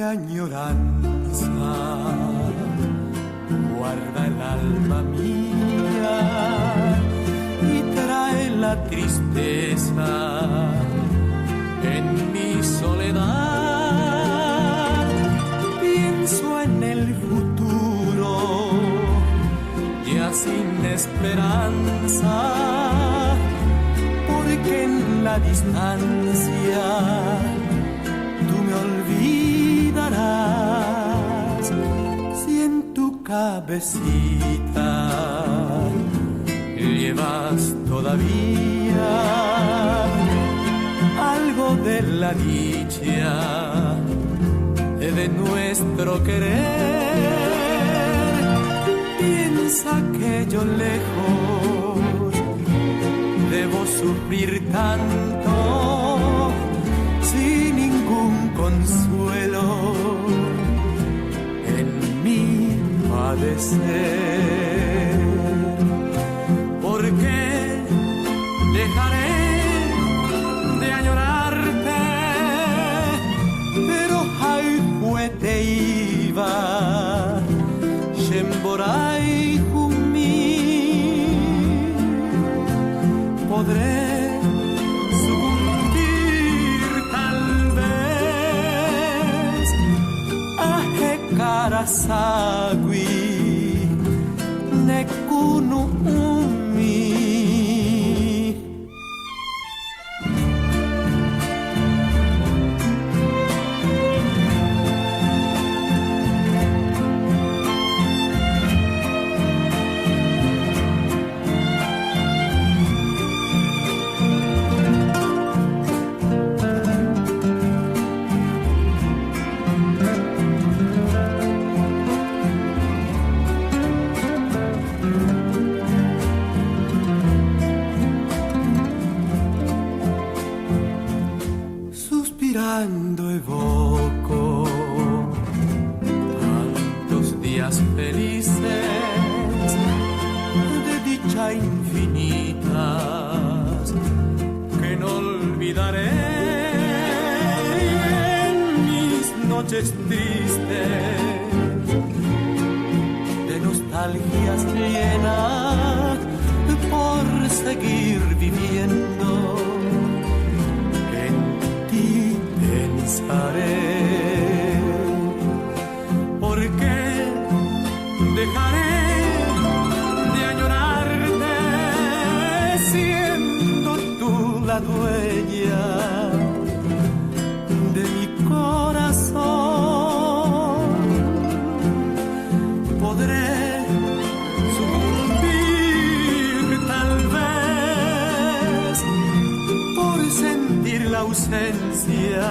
añoranza guarda el alma mía y trae la tristeza en mi soledad. Pienso en el futuro ya sin esperanza, porque en la distancia tú me olvidarás. Si en tu cabecita llevas todavía algo de la dicha de nuestro querer, piensa que yo lejos debo sufrir tanto sin ningún consuelo en mi padecer. ¿Por qué dejaré de añorarte? Pero hay te iba Shemborai Jumi, podré sucumbir tal vez a Hekarasagui Nekunu Umi. Suspirando evoco tantos días felices de dicha infinitas que no olvidaré. En mis noches tristes de nostalgias llenas por seguir viviendo, pensaré. ¿Por qué dejaré de añorarte siendo tú la dueña de mi corazón? Podré sucumbir tal vez por sentir la ausencia